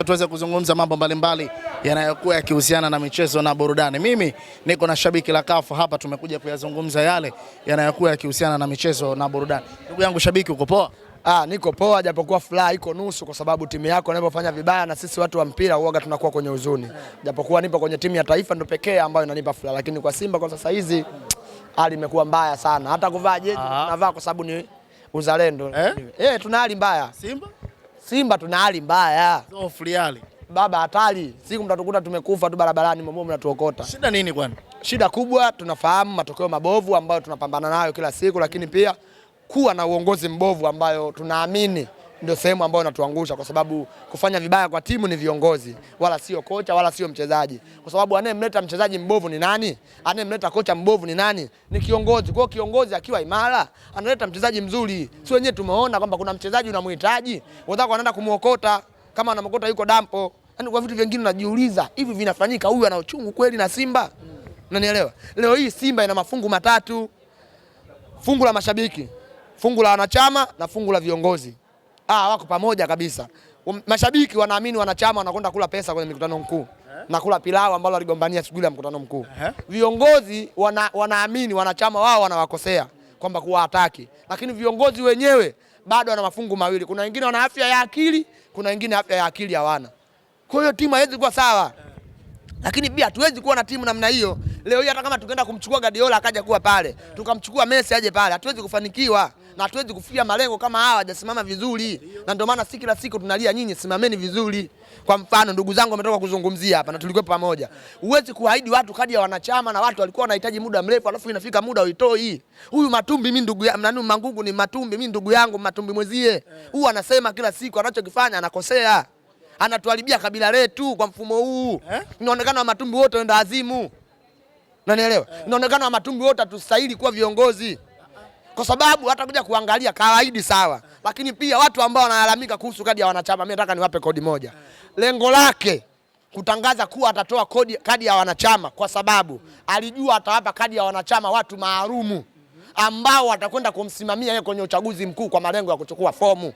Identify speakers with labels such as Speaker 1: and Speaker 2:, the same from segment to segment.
Speaker 1: tuweze kuzungumza mambo mbalimbali yanayokuwa yakihusiana na michezo na burudani. Mimi niko na shabiki la CAF hapa, tumekuja kuyazungumza yale yanayokuwa yakihusiana na michezo na burudani. Ndugu yangu shabiki, uko poa?
Speaker 2: Niko poa, japokuwa furaha iko nusu kwa sababu timu yako inapofanya vibaya na sisi watu wa mpira huaga tunakuwa kwenye huzuni. Japokuwa nipo kwenye timu ya taifa ndio pekee ambayo inanipa furaha, lakini kwa Simba kwa sasa hizi hali imekuwa mbaya sana. Hata kuvaa jezi navaa kwa sababu ni uzalendo. Tuna hali mbaya. Simba tuna hali mbaya.
Speaker 1: Hali.
Speaker 2: Baba hatari. Siku mtatukuta tumekufa tu barabarani, mambo mnatuokota.
Speaker 1: Shida nini kwani?
Speaker 2: Shida kubwa tunafahamu matokeo mabovu ambayo tunapambana nayo kila siku, lakini pia kuwa na uongozi mbovu ambayo tunaamini ndio sehemu ambayo inatuangusha, kwa sababu kufanya vibaya kwa timu ni viongozi, wala sio kocha wala sio mchezaji. Kwa sababu anayemleta mchezaji mbovu ni nani? Anayemleta kocha mbovu ni nani? Ni kiongozi. Kwa kiongozi akiwa imara analeta mchezaji mzuri. Sio wenyewe tumeona kwamba kuna mchezaji unamhitaji, wenzako wanaenda kumuokota kama anamokota yuko dampo. Yaani kwa vitu vingine unajiuliza, hivi vinafanyika huyu ana uchungu kweli na Simba? Unanielewa? Leo hii Simba ina mafungu matatu. Fungu la mashabiki, fungu la wanachama na fungu la viongozi. Wako pamoja kabisa. Mashabiki wanaamini wanachama wanakwenda kula pesa kwenye mikutano mkuu na kula pilau ambalo waligombania shughuli ya mkutano mkuu. Viongozi wanaamini wanachama wao wanawakosea kwamba kuwa hataki. Lakini viongozi wenyewe bado wana mafungu mawili. Kuna wengine wana afya ya akili, kuna wengine afya ya akili hawana. Kwa hiyo timu haiwezi kuwa sawa. Lakini pia hatuwezi kuwa na timu namna hiyo. Leo hii hata kama tukaenda kumchukua Guardiola akaja kuwa pale, tukamchukua Messi aje pale, hatuwezi kufanikiwa na hatuwezi kufikia malengo kama hawa hajasimama vizuri. Na ndio maana kila siku tunalia nyinyi simameni vizuri. Kwa mfano ndugu zangu wametoka kuzungumzia hapa na tulikuwa pamoja. Huwezi kuahidi watu kadi ya wanachama na watu walikuwa wanahitaji muda mrefu alafu inafika muda uitoi. Huyu Matumbi mimi ndugu yangu, nani Mangungu ni Matumbi mimi ndugu yangu Matumbi mwezie. Huyu anasema kila siku anachokifanya anakosea. Anatuharibia kabila letu kwa mfumo huu. Inaonekana wa Matumbi wote waenda azimu. Unanielewa? Inaonekana wa Matumbi wote hatustahili kuwa viongozi. Kwa sababu hata kuja kuangalia kawaidi sawa. Lakini pia watu ambao wanalalamika kuhusu kadi ya wanachama, mimi nataka niwape kodi moja. Lengo lake kutangaza kuwa atatoa kadi ya wanachama kwa sababu alijua atawapa kadi ya wanachama watu maalumu ambao watakwenda kumsimamia yeye kwenye uchaguzi mkuu kwa malengo ya kuchukua fomu.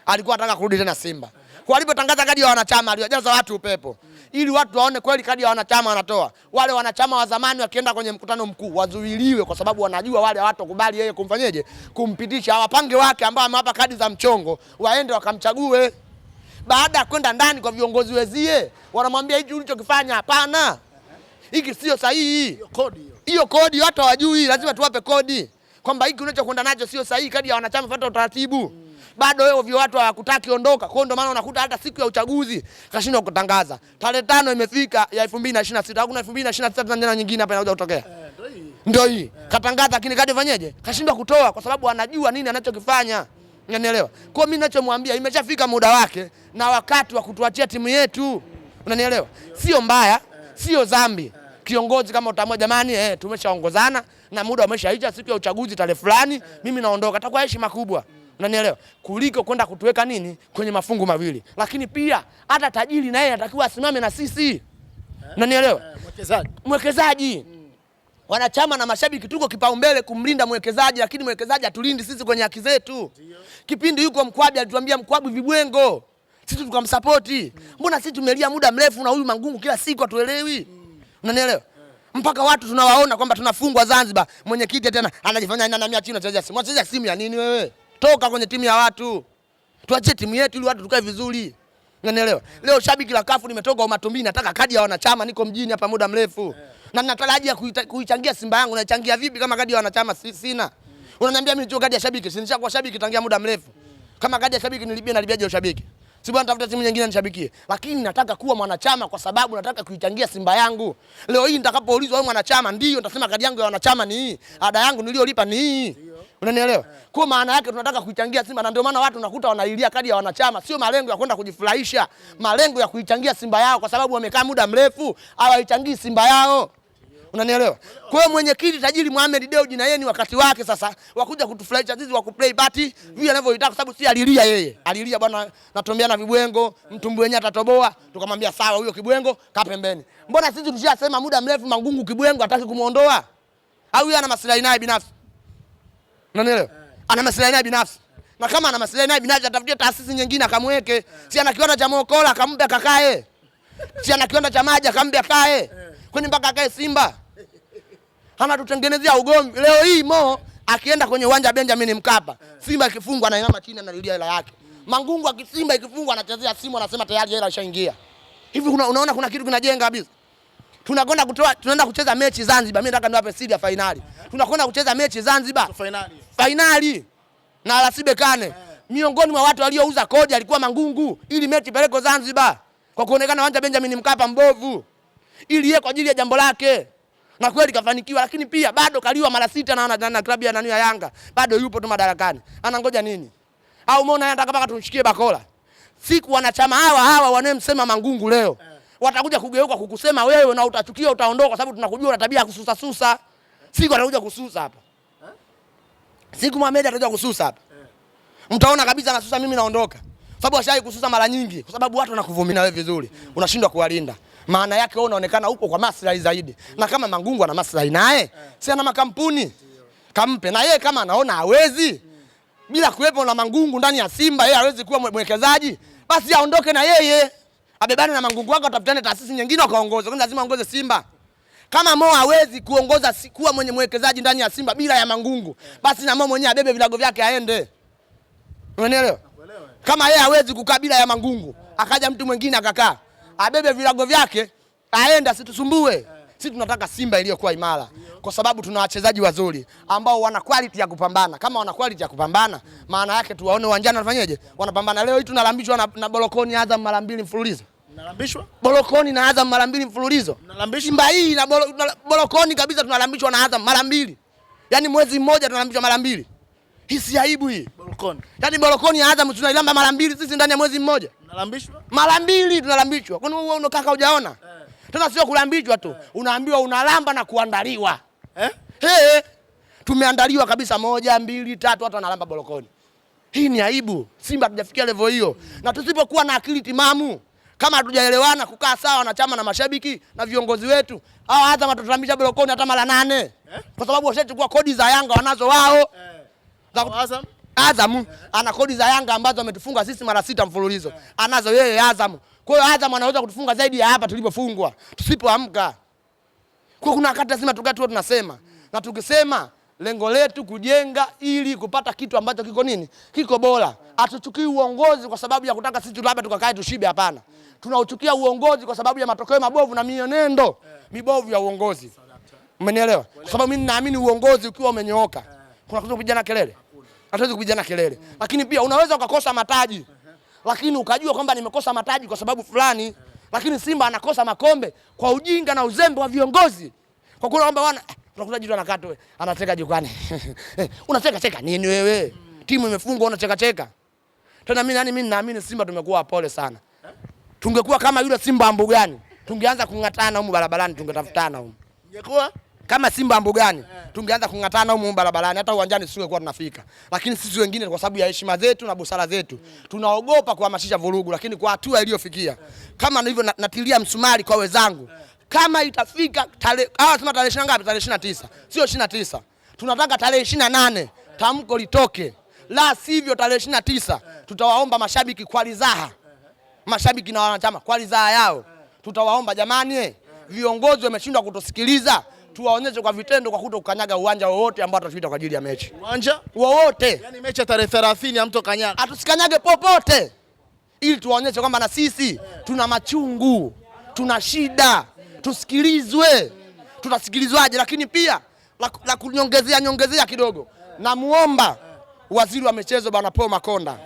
Speaker 2: Alikuwa anataka kurudi tena Simba. Kwa alipotangaza kadi ya wanachama aliwajaza watu upepo ili watu waone kweli kadi ya wanachama wanatoa. Wale wanachama wa zamani wakienda kwenye mkutano mkuu wazuiliwe kwa sababu wanajua wale hawatakubali yeye kumfanyeje, kumpitisha. Wapange wake ambao amewapa kadi za mchongo waende wakamchague. Baada ya kwenda ndani kwa viongozi wezie, wanamwambia hichi ulichokifanya hapana. Hiki sio sahihi. Hiyo kodi watu hawajui, lazima tuwape kodi. Kwamba hiki unachokwenda nacho sio sahihi, kadi ya wanachama fuata utaratibu. Bado wewe vyo watu hawakutaki ondoka. Kwa ndio maana unakuta hata siku ya uchaguzi kashindwa kutangaza. Tarehe 5 imefika ya 2026. Hakuna 2026 tena nyingine hapa inakuja kutokea. Ndio hii. Katangaza lakini kadi fanyeje? Kashindwa kutoa kwa sababu anajua nini anachokifanya. Unanielewa? Kwa mimi ninachomwambia imeshafika muda wake na wakati wa kutuachia timu yetu. Unanielewa? Sio mbaya, sio dhambi. Kiongozi kama utaamua jamani tumeshaongozana na muda umeshaisha, siku ya uchaguzi tarehe fulani mimi naondoka. Atakuwa heshima kubwa. Unanielewa? Kuliko kwenda kutuweka nini kwenye mafungu mawili. Lakini pia hata tajiri na yeye anatakiwa asimame na sisi. Unanielewa? Mwekezaji. Wanachama na mashabiki tuko kipaumbele kumlinda mwekezaji, lakini mwekezaji atulindi sisi kwenye haki zetu. Kipindi yuko Mkwabi alituambia Mkwabi vibwengo. Sisi tukamsupport. Mbona sisi tumelia muda mrefu na huyu Mangungu kila siku atuelewi? Unanielewa? Mpaka watu tunawaona kwamba tunafungwa Zanzibar. Mwenyekiti tena anajifanya ananiambia chini anacheza simu. Unacheza simu ya nini wewe? Toka kwenye timu ya watu. Tuachie timu yetu ili watu tukae vizuri. Unanielewa? Leo shabiki la CAF nimetoka Matumbini nataka kadi ya wanachama, niko mjini hapa muda mrefu. Na natarajia kuichangia Simba yangu, naichangia vipi kama kadi ya wanachama sina? Unaniambia mimi nichukue kadi ya shabiki, si nishakuwa shabiki tangia muda mrefu. Kama kadi ya shabiki nilibia na libiaje ushabiki? Si bwana tafuta timu nyingine nishabikie. Lakini nataka kuwa mwanachama kwa sababu nataka kuichangia Simba yangu. Leo hii nitakapoulizwa wewe mwanachama ndio nitasema kadi yangu ya wanachama ni hii. Ada yangu niliyolipa ni hii. Unanielewa? Kwa maana yake tunataka kuichangia Simba na ndio maana watu unakuta wanailia kadi ya wanachama, sio malengo ya kwenda kujifurahisha, malengo ya kuichangia Simba yao kwa sababu wamekaa muda mrefu hawaichangii Simba yao. Unanielewa? Kwa hiyo mwenyekiti tajiri Mohamed Dewji na yeye ni wakati wake sasa wakuja kutufurahisha sisi wa kuplay party vile anavyotaka, kwa sababu si alilia yeye. Alilia bwana natombeana vibwengo, mtumbu wenyewe atatoboa, tukamwambia sawa huyo kibwengo kaa pembeni. Mbona sisi tulishasema muda mrefu Mangungu kibwengo hataki kumuondoa? Au yeye ana maslahi naye binafsi? Unanielewa? Ana maslahi naye binafsi. Na kama ana maslahi naye binafsi atafutie taasisi nyingine akamweke. Si ana kiwanda cha Mokola akampe akakae. Si ana kiwanda cha maji akampe akae. Kwani mpaka akae Simba? Hana tutengenezea ugomvi. Leo hii Mo akienda kwenye uwanja Benjamin Mkapa, Simba ikifungwa anainama chini analilia hela yake. Mangungu akisimba ikifungwa anachezea simu anasema tayari hela ishaingia. Hivi unaona kuna kitu kinajenga kabisa. Tunaenda kucheza mechi Zanzibar. Mimi nataka niwape siri ya finali. Tunakwenda kucheza mechi Zanzibar. Finali. Na Rasibe Kane. Miongoni mwa watu waliouza kodi alikuwa Mangungu ili mechi peleko Zanzibar. Kwa kuonekana uwanja Benjamin Mkapa mbovu. Ili yeye kwa ajili ya jambo lake. Na kweli kafanikiwa, lakini pia bado kaliwa mara 6 na klabu ya nani ya Yanga. Bado yupo tu madarakani. Anangoja nini? Au umeona anataka mpaka tumshikie bakola. Siku wanachama hawa wanemsema Mangungu leo. Watakuja kugeuka kukusema wewe na utachukia utaondoka kwa sababu tunakujua una tabia ya kususa. Siku atakuja kususa hapa. Siku Mohamed atakuja kususa hapa. Mtaona kabisa anasusa mimi naondoka. Sababu ashai kususa mara nyingi kwa sababu watu wanakuvumilia wewe vizuri. Unashindwa kuwalinda. Maana yake wewe unaonekana upo kwa maslahi zaidi. Na kama Mangungu ana maslahi naye, si ana makampuni. Kampe na yeye kama anaona hawezi bila kuwepo na Mangungu ndani ya Simba yeye hawezi kuwa mwekezaji, basi aondoke na yeye. Abebane na Mangungu wako atafutane taasisi nyingine wakaongoze. Kwani lazima aongoze Simba? Kama Mo hawezi kuongoza kuwa mwenye mwekezaji ndani ya Simba bila ya Mangungu, basi na Mo mwenyewe abebe vilago vyake aende. Umeelewa? Kama yeye hawezi kukaa bila ya Mangungu, akaja mtu mwingine akakaa, abebe vilago vyake aende, asitusumbue. Sisi tunataka Simba iliyokuwa imara kwa sababu tuna wachezaji wazuri ambao wana quality ya kupambana. Kama wana quality ya kupambana, maana yake tuwaone uwanjani wanafanyaje? Wanapambana. Leo hii tunalambishwa na Bolokoni Azam mara 2 mfululizo. Mnalambishwa? Bolokoni na Azam mara 2 mfululizo. Mnalambishwa Simba hii na Bolokoni kabisa tunalambishwa na Azam mara 2. Yaani mwezi mmoja tunalambishwa mara 2. Hii si aibu hii. Bolokoni. Yaani Bolokoni ya Azam tunailamba mara 2 sisi ndani ya mwezi mmoja. Mnalambishwa? Mara 2 tunalambishwa. Kwani wewe unakaka hujaona? Tena sio kulambishwa tu. Unaambiwa unalamba na kuandaliwa. Tumeandaliwa kabisa 1, 2, 3 hata analamba Bolokoni. Hii ni aibu. Simba hatujafikia level hiyo. Na tusipokuwa na akili timamu, kama hatujaelewana kukaa sawa na chama na mashabiki na viongozi wetu, hao hata wataturambisha Bolokoni hata mara 8. Kwa sababu washachukua kodi za Yanga wanazo wao. Azam ana kodi za Yanga ambazo ametufunga sisi mara 6 mfululizo. Anazo yeye Azam. Kwa hiyo Azam anaweza kutufunga zaidi ya hapa tulipofungwa tusipoamka. Kwa kuna wakati lazima tukae tu tunasema. Na tukisema lengo letu kujenga ili kupata kitu ambacho kiko nini? Kiko bora. Hatuchukui uongozi kwa sababu ya kutaka sisi labda tukakae tushibe, hapana. Tunauchukia uongozi kwa sababu ya matokeo mabovu na mienendo mibovu ya uongozi. Umenielewa? Kwa sababu mimi naamini uongozi ukiwa umenyooka, kuna kitu kupigana kelele. Hatuwezi kupigana kelele. Lakini pia unaweza ukakosa mataji. Lakini ukajua kwamba nimekosa mataji kwa sababu fulani. Lakini Simba anakosa makombe kwa ujinga na uzembe wa viongozi. Kwa kuwa kwamba wana unakuta jitu anakata wewe, anacheka jukwani. Unacheka cheka nini wewe? Timu imefungwa unacheka cheka. Tena mimi naamini Simba tumekuwa pole sana. Tungekuwa kama yule Simba wa Mbugani, tungeanza kungatana huko barabarani, tungetafutana huko. Ingekuwa kama Simba wa Mbugani, tungeanza kungatana huko barabarani, hata uwanjani singekuwa tunafika. Lakini sisi wengine kwa sababu ya heshima zetu na busara zetu, tunaogopa kuhamasisha vurugu, lakini kwa hatua iliyofikia, kama ndivyo natilia msumari kwa wenzangu, kama itafika tarehe tunasema tarehe ngapi? Tarehe 29. Sio 29. Tunataka tarehe 28 tamko litoke. La sivyo tarehe 29 tutawaomba mashabiki kwa ridhaa. Mashabiki na wanachama kwa ridhaa yao. Tutawaomba jamani, viongozi wameshindwa kutusikiliza, tuwaonyeshe kwa vitendo kwa kutokanyaga uwanja wowote ambao tutapita kwa ajili ya mechi. Uwanja wowote. Yaani mechi ya tarehe 30 hamtokanyaga. Atusikanyage popote. Ili tuwaonyeshe kwamba na sisi tuna machungu, tuna shida. Tusikilizwe. Tutasikilizwaje? Lakini pia la kunyongezea kidogo, namuomba waziri wa michezo bwana Paul Makonda.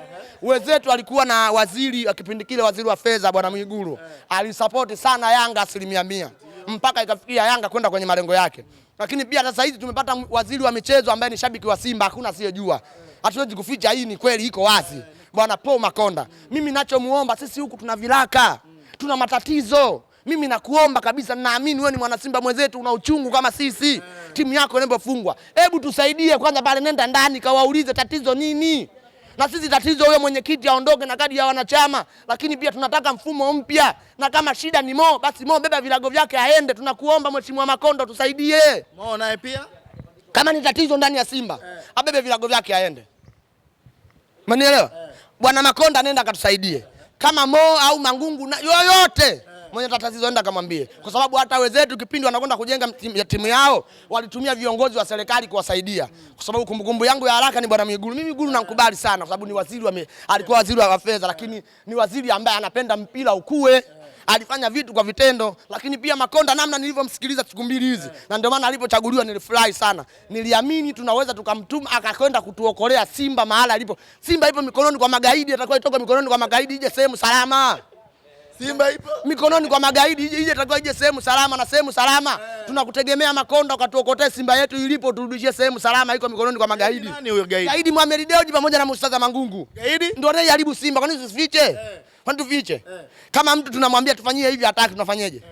Speaker 2: Wenzetu alikuwa na waziri wa kipindi kile, waziri wa fedha bwana Mwigulu, alisupport sana Yanga 100% mpaka ikafikia Yanga kwenda kwenye malengo yake. Lakini pia sasa hizi tumepata waziri wa michezo ambaye ni shabiki wa Simba, hakuna asiyejua. Hatuwezi kuficha, hii ni kweli, iko wazi. Bwana Paul Makonda, mimi ninachomuomba, sisi huku tuna viraka, tuna matatizo. Mimi nakuomba kabisa, naamini wewe ni mwana Simba mwenzetu, una uchungu kama sisi. Timu yako inapofungwa, hebu tusaidie kwanza pale, nenda ndani kawaulize tatizo nini. Na sisi tatizo huyo mwenyekiti aondoke na kadi ya wanachama, lakini pia tunataka mfumo mpya. Na kama shida ni Mo, basi Mo beba vilago vyake aende. Tunakuomba Mheshimiwa Makonda tusaidie. Mo naye pia kama ni tatizo ndani ya Simba, abebe vilago vyake aende. Umenielewa? Bwana Makonda nenda akatusaidie. Kama Mo au Mangungu na yoyote mwenye tatizo nenda kamwambie. Kwa sababu hata wezetu kipindi wanakwenda kujenga timu yao walitumia viongozi wa serikali kuwasaidia. Kwa sababu kumbukumbu yangu ya haraka ni bwana Mwigulu. Mimi Mwigulu namkubali sana kwa sababu ni waziri alikuwa waziri wa fedha, lakini ni waziri ambaye anapenda mpira ukue. Alifanya vitu kwa vitendo, lakini pia Makonda namna nilivyomsikiliza siku mbili hizi na ndio maana alipochaguliwa nilifurahi sana. Niliamini tunaweza tukamtuma akakwenda kutuokolea Simba mahala alipo. Simba ipo mikononi kwa magaidi, atakuwa itoka mikononi kwa magaidi ije sehemu salama.
Speaker 1: Simba ipo
Speaker 2: mikononi kwa magaidi ije atakuwa ije sehemu salama na sehemu salama. Tunakutegemea Makonda ukatuokotee Simba yetu ilipo turudishie sehemu salama, iko mikononi kwa magaidi.
Speaker 1: Nani huyo gaidi?
Speaker 2: Gaidi Mohamed Dewji pamoja na Mustafa Mangungu.
Speaker 1: Gaidi
Speaker 2: ndio anayeharibu Simba. Kwa nini tusifiche? Kwani tufiche? Kama mtu tunamwambia tufanyie hivi hataki, tunafanyeje?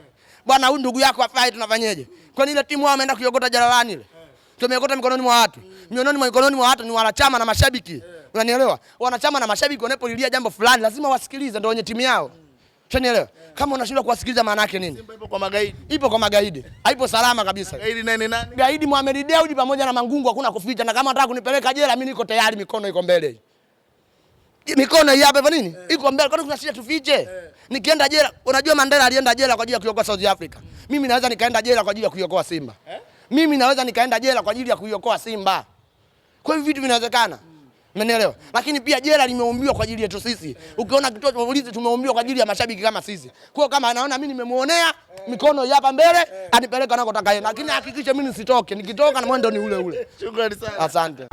Speaker 2: Bwana huyu ndugu yako afai, tunafanyeje? Kwa nini ile timu wao wameenda kuiokota Jalalani ile? Tumeokota mikononi mwa watu. Mikononi mwa watu ni wanachama na mashabiki. Unanielewa? Wanachama na mashabiki wanapolilia jambo fulani lazima wasikilize, ndio wenye timu yao. Unanielewa? Kama unashindwa kuwasikiliza maana yake nini?
Speaker 1: Simba ipo kwa magaidi.
Speaker 2: Ipo kwa magaidi. Haipo salama kabisa.
Speaker 1: Gaidi nani?
Speaker 2: Gaidi Mohamed Dewji pamoja na Mangungu hakuna kuficha, na kama nataka kunipeleka jela mimi niko tayari, mikono iko mbele. Mikono hii hapa nini? Iko mbele. Kwani kuna shida tufiche? Nikienda jela, unajua Mandela alienda jela kwa ajili ya kuiokoa South Africa. Mimi naweza nikaenda jela kwa ajili ya kuiokoa Simba. Mimi naweza nikaenda jela kwa ajili ya kuiokoa Simba. Kwa hivyo vitu vinawezekana. Umenielewa? Lakini pia jela limeumbiwa kwa ajili yetu sisi. Ukiona kituo cha polisi tumeumbiwa kwa ajili ya mashabiki kama sisi. Kwa kama anaona mimi nimemuonea, mikono hapa mbele, anipeleka anakotaka yeye. Lakini hakikisha mimi nisitoke. Nikitoka na mwendo ni ule ule.
Speaker 1: Shukrani sana.
Speaker 2: Asante.